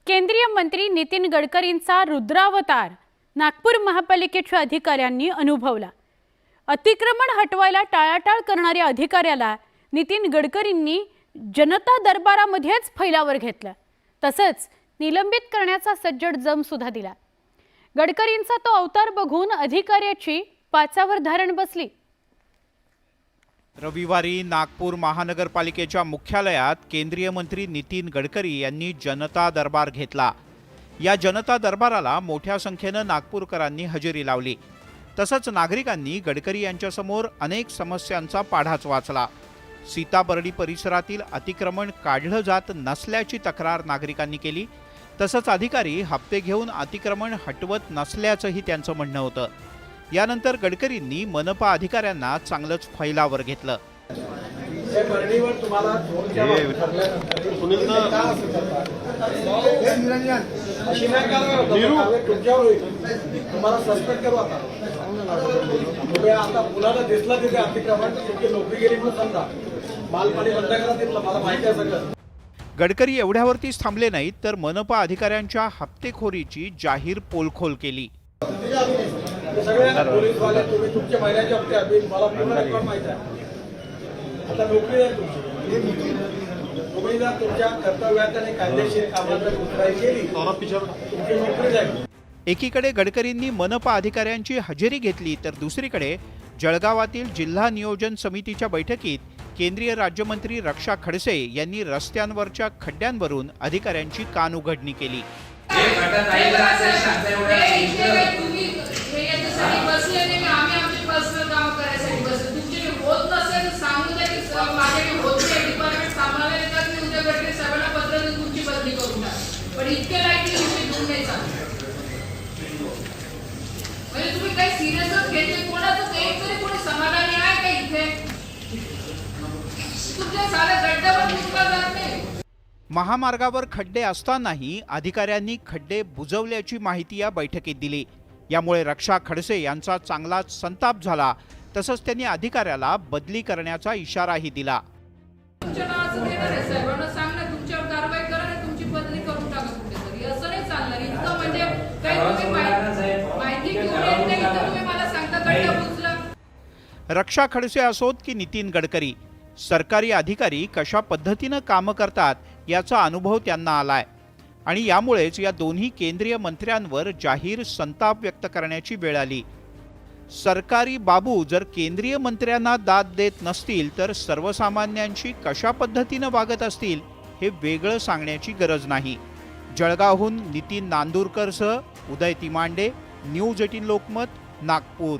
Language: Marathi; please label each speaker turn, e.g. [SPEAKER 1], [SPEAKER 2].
[SPEAKER 1] केंद्रीय मंत्री नितीन गडकरींचा रुद्रावतार नागपूर महापालिकेच्या अधिकाऱ्यांनी अनुभवला। अतिक्रमण हटवायला टाळाटाळ करणाऱ्या अधिकाऱ्याला नितीन गडकरींनी जनता दरबारामध्येच फैलावर घेतलं। तसंच निलंबित करण्याचा सज्जड जम सुद्धा दिला। गडकरींचा तो अवतार बघून अधिकाऱ्याची पाचावर धारण बसली।
[SPEAKER 2] रविवारी नागपूर महानगरपालिकेच्या मुख्यालयात केंद्रीय मंत्री नितीन गडकरी यांनी जनता दरबार घेतला। या जनता दरबाराला मोठ्या संख्येने नागपूरकरांनी हजेरी लावली। तसंच नागरिकांनी गडकरी यांच्यासमोर अनेक समस्यांचा पाढाच वाचला। सीताबर्डी परिसरातील अतिक्रमण काढलं जात नसल्याची तक्रार नागरिकांनी केली। तसंच अधिकारी हप्ते घेऊन अतिक्रमण हटवत नसल्याचंही त्यांचं म्हणणं होतं। यानंतर गडकरींनी मनपा अधिकाऱ्यांना चांगलंच फैलावर घेतलं। गडकरी एवढ्यावरतीच थांबले नाहीत तर मनपा अधिकाऱ्यांच्या हप्तेखोरीची जाहीर पोलखोल केली। एकीकडे गडकरींनी मनपा अधिकाऱ्यांची हजेरी घेतली तर दुसरीकडे जळगावातील जिल्हा नियोजन समितीच्या बैठकीत केंद्रीय राज्यमंत्री रक्षा खडसे यांनी रस्त्यांवरच्या खड्ड्यांवरून अधिकाऱ्यांची कानउघडणी केली। महामार्गावर खड्डे असतानाही अधिकाऱ्यांनी खड्डे बुजवल्याची माहिती या बैठकीत दिली। यामुळे रक्षा खडसे यांचा चांगलाच संताप झाला। तसंच त्यांनी अधिकाऱ्याला बदली करण्याचा इशाराही दिला। रक्षा खडसे असोत की नितीन गडकरी, सरकारी अधिकारी कशा पद्धतीने काम करतात याचा अनुभव त्यांना आलाय आणि यामुळेच या दोन्ही केंद्रीय मंत्र्यांवर जाहीर संताप व्यक्त करण्याची वेळ आली। सरकारी बाबू जर केंद्रीय मंत्र्यांना दाद देत नसतील तर सर्वसामान्यांशी कशा पद्धतीने वागत असतील हे वेगळं सांगण्याची गरज नाही। जळगावहून नितीन नांदुरकरसह उदय तिमांडे, न्यूज 18 लोकमत, नागपूर।